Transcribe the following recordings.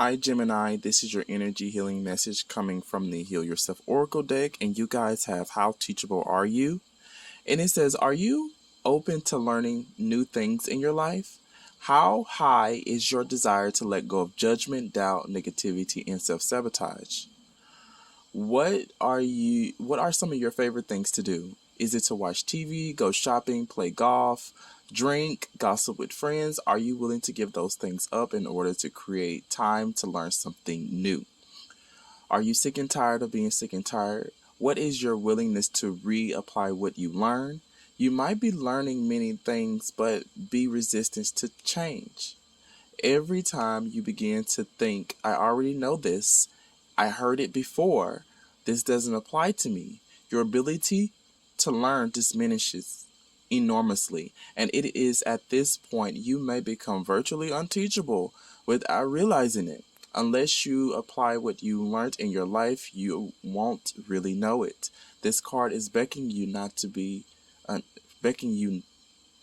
Hi Gemini, this is your energy healing message coming from the Heal Yourself Oracle deck, and you guys have How Teachable Are You? And it says, are you open to learning new things in your life? How high is your desire to let go of judgment, doubt, negativity, and self-sabotage? What are some of your favorite things to do? Is it to watch TV, go shopping, play golf, drink, gossip with friends? Are you willing to give those things up in order to create time to learn something new? Are you sick and tired of being sick and tired? What is your willingness to reapply what you learn? You might be learning many things, but be resistant to change. Every time you begin to think, I already know this, I heard it before, this doesn't apply to me, your ability to learn diminishes enormously. And it is at this point you may become virtually unteachable without realizing it. Unless you apply what you learned in your life, you won't really know it. This card is beckoning you not to be, beckoning you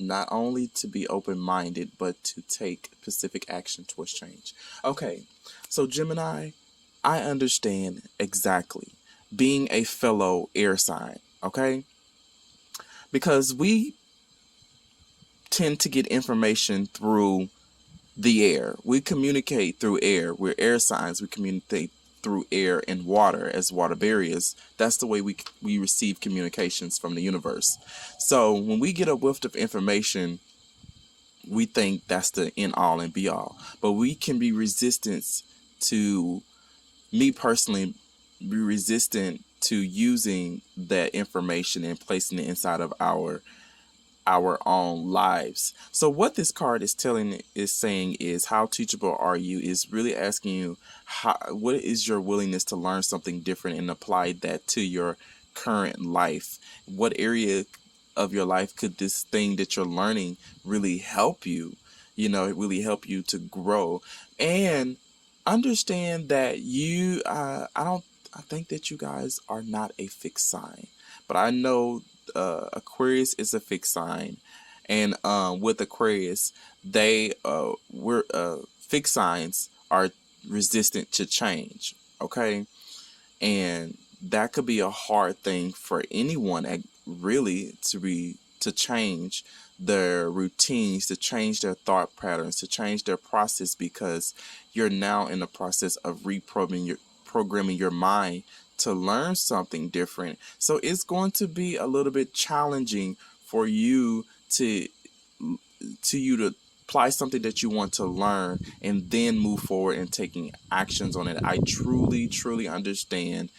not only to be open-minded, but to take specific action towards change. Okay, so Gemini, I understand exactly being a fellow air sign, okay? Because we tend to get information through the air. We communicate through air. We're air signs. We communicate through air and water as water barriers. That's the way we receive communications from the universe. So when we get a whiff of information, we think that's the end all and be all. But we can be resistant to, me personally, be resistant to using that information and placing it inside of our own lives. So what this card is saying is, how teachable are you, is really asking you, what is your willingness to learn something different and apply that to your current life? What area of your life could this thing that you're learning really help you? Really help you to grow. And understand that I think that you guys are not a fixed sign, but I know Aquarius is a fixed sign, and with Aquarius, they we're fixed signs are resistant to change. Okay, and that could be a hard thing for anyone, really, to change their routines, to change their thought patterns, to change their process, because you're now in the process of programming your mind to learn something different. So it's going to be a little bit challenging for you to apply something that you want to learn and then move forward and taking actions on it. I truly, truly understand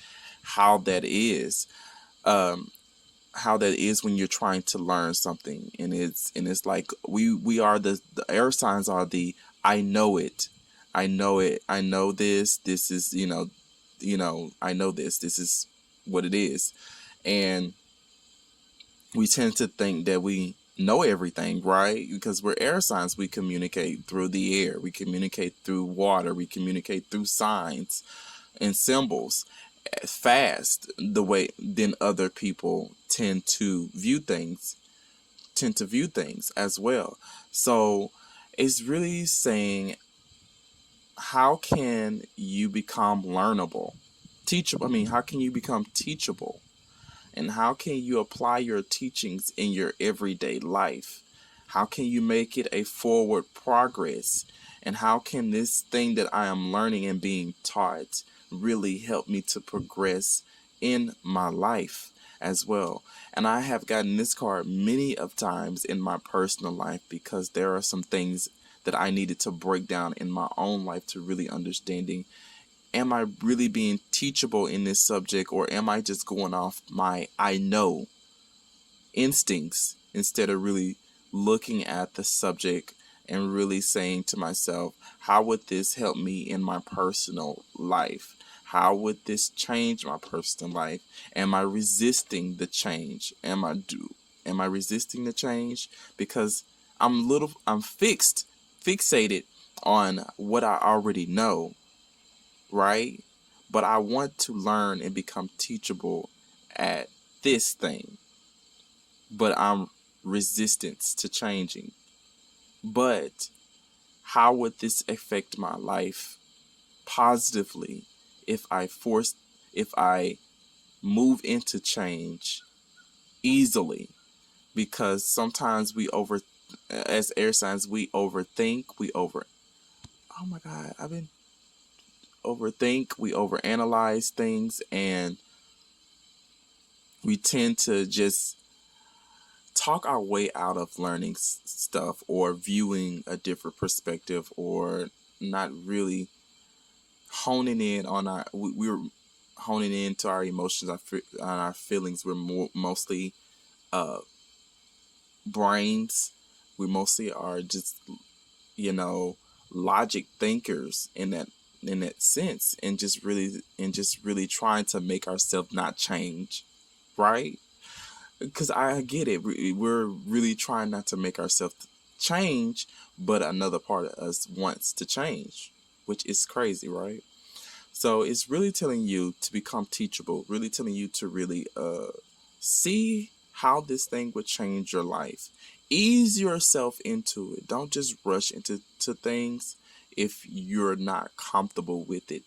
how that is. Um, how that is when you're trying to learn something, and it's like we are the air signs are the I know it. I know this is, I know this is what it is. And we tend to think that we know everything, right? Because we're air signs. We communicate through the air, we communicate through water, we communicate through signs and symbols fast, the way than other people tend to view things as well. So it's really saying, how can you become learnable, teachable? I mean, how can you become teachable? And how can you apply your teachings in your everyday life? How can you make it a forward progress? And how can this thing that I am learning and being taught really help me to progress in my life as well? And I have gotten this card many of times in my personal life, because there are some things that I needed to break down in my own life to really understanding, am I really being teachable in this subject, or am I just going off my I know instincts instead of really looking at the subject and really saying to myself, how would this help me in my personal life? How would this change my personal life? Am I resisting the change? Am I resisting the change because I'm fixated on what I already know, right? But I want to learn and become teachable at this thing, but I'm resistant to changing. But how would this affect my life positively if I move into change easily, because sometimes as air signs, we overthink, oh my God, I've been overthink, we overanalyze things, and we tend to just talk our way out of learning stuff or viewing a different perspective, or not really honing in on we're honing in to our emotions, on our feelings. We're mostly uh, brains. We mostly are just, you know, logic thinkers in that sense, and just really trying to make ourselves not change, right? Because I get it. We're really trying not to make ourselves change, but another part of us wants to change, which is crazy, right? So it's really telling you to become teachable, really telling you to really see how this thing would change your life. Ease yourself into it. Don't just rush into things if you're not comfortable with it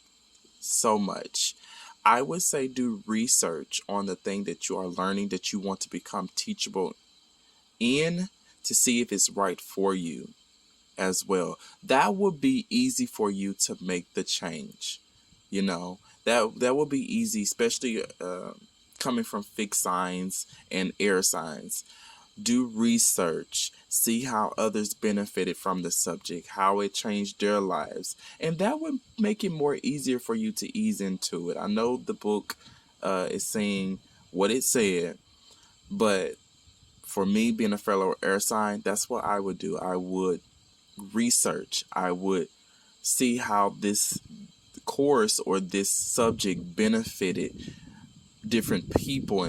so much. I would say do research on the thing that you are learning, that you want to become teachable in, to see if it's right for you as well. That would be easy for you to make the change. You know, that would be easy, especially coming from fixed signs and air signs. Do research, see how others benefited from the subject, how it changed their lives, and that would make it more easier for you to ease into it. I know the book is saying what it said, but for me, being a fellow air sign, that's what I would do. I would research. I would see how this course or this subject benefited different people,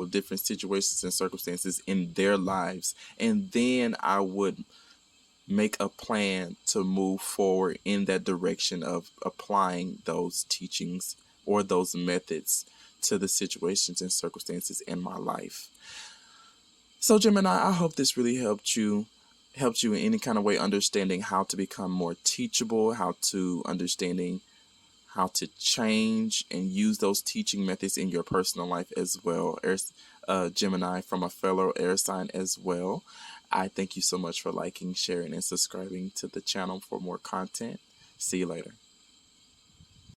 different situations and circumstances in their lives. And then I would make a plan to move forward in that direction of applying those teachings or those methods to the situations and circumstances in my life. So Gemini, I hope this really helped you in any kind of way, understanding how to become more teachable, how to change and use those teaching methods in your personal life as well. Gemini, from a fellow air sign as well. I thank you so much for liking, sharing, and subscribing to the channel for more content. See you later.